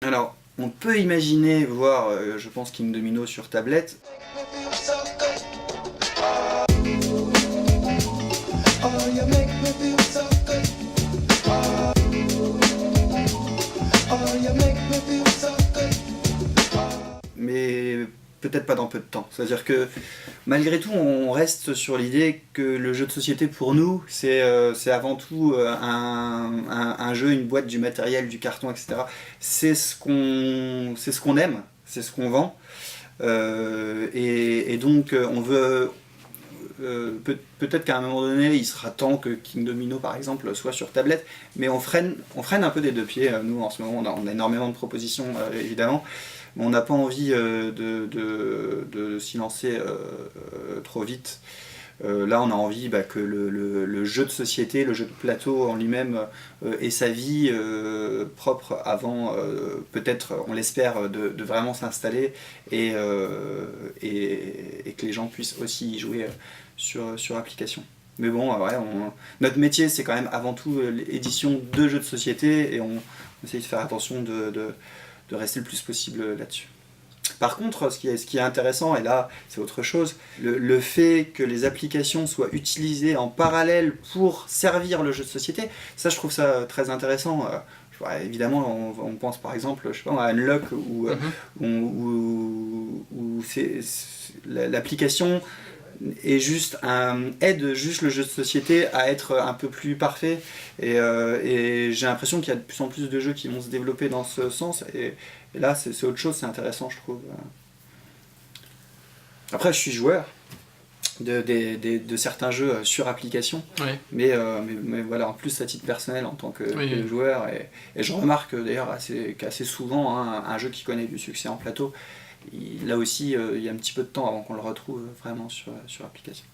Alors, on peut imaginer voir, je pense, King Domino sur tablette. Mais peut-être pas dans peu de temps. C'est-à-dire que malgré tout, on reste sur l'idée que le jeu de société pour nous, c'est avant tout un jeu, une boîte, du matériel, du carton, etc. C'est ce qu'on aime, c'est ce qu'on vend. Et donc on veut... peut-être qu'à un moment donné, il sera temps que King Domino, par exemple, soit sur tablette, mais on freine un peu des deux pieds. Nous, en ce moment, on a énormément de propositions, évidemment, mais on n'a pas envie de s'y lancer trop vite. Là, on a envie que le jeu de société, le jeu de plateau en lui-même ait sa vie propre avant, peut-être, on l'espère, de vraiment s'installer et que les gens puissent aussi y jouer sur application. Mais bon, notre métier, c'est quand même avant tout l'édition de jeux de société et on essaye de faire attention de rester le plus possible là-dessus. Par contre, ce qui est intéressant, et là c'est autre chose, le fait que les applications soient utilisées en parallèle pour servir le jeu de société, ça je trouve ça très intéressant. Évidemment, on pense par exemple, je sais pas, à Unlock où l'application aide juste le jeu de société à être un peu plus parfait et j'ai l'impression qu'il y a de plus en plus de jeux qui vont se développer dans ce sens et là c'est autre chose, c'est intéressant je trouve. Après je suis joueur de certains jeux sur application, ouais. mais voilà, en plus à titre personnel en tant que joueur et je remarque d'ailleurs qu'assez souvent un jeu qui connaît du succès en plateau, là aussi, il y a un petit peu de temps avant qu'on le retrouve vraiment sur application.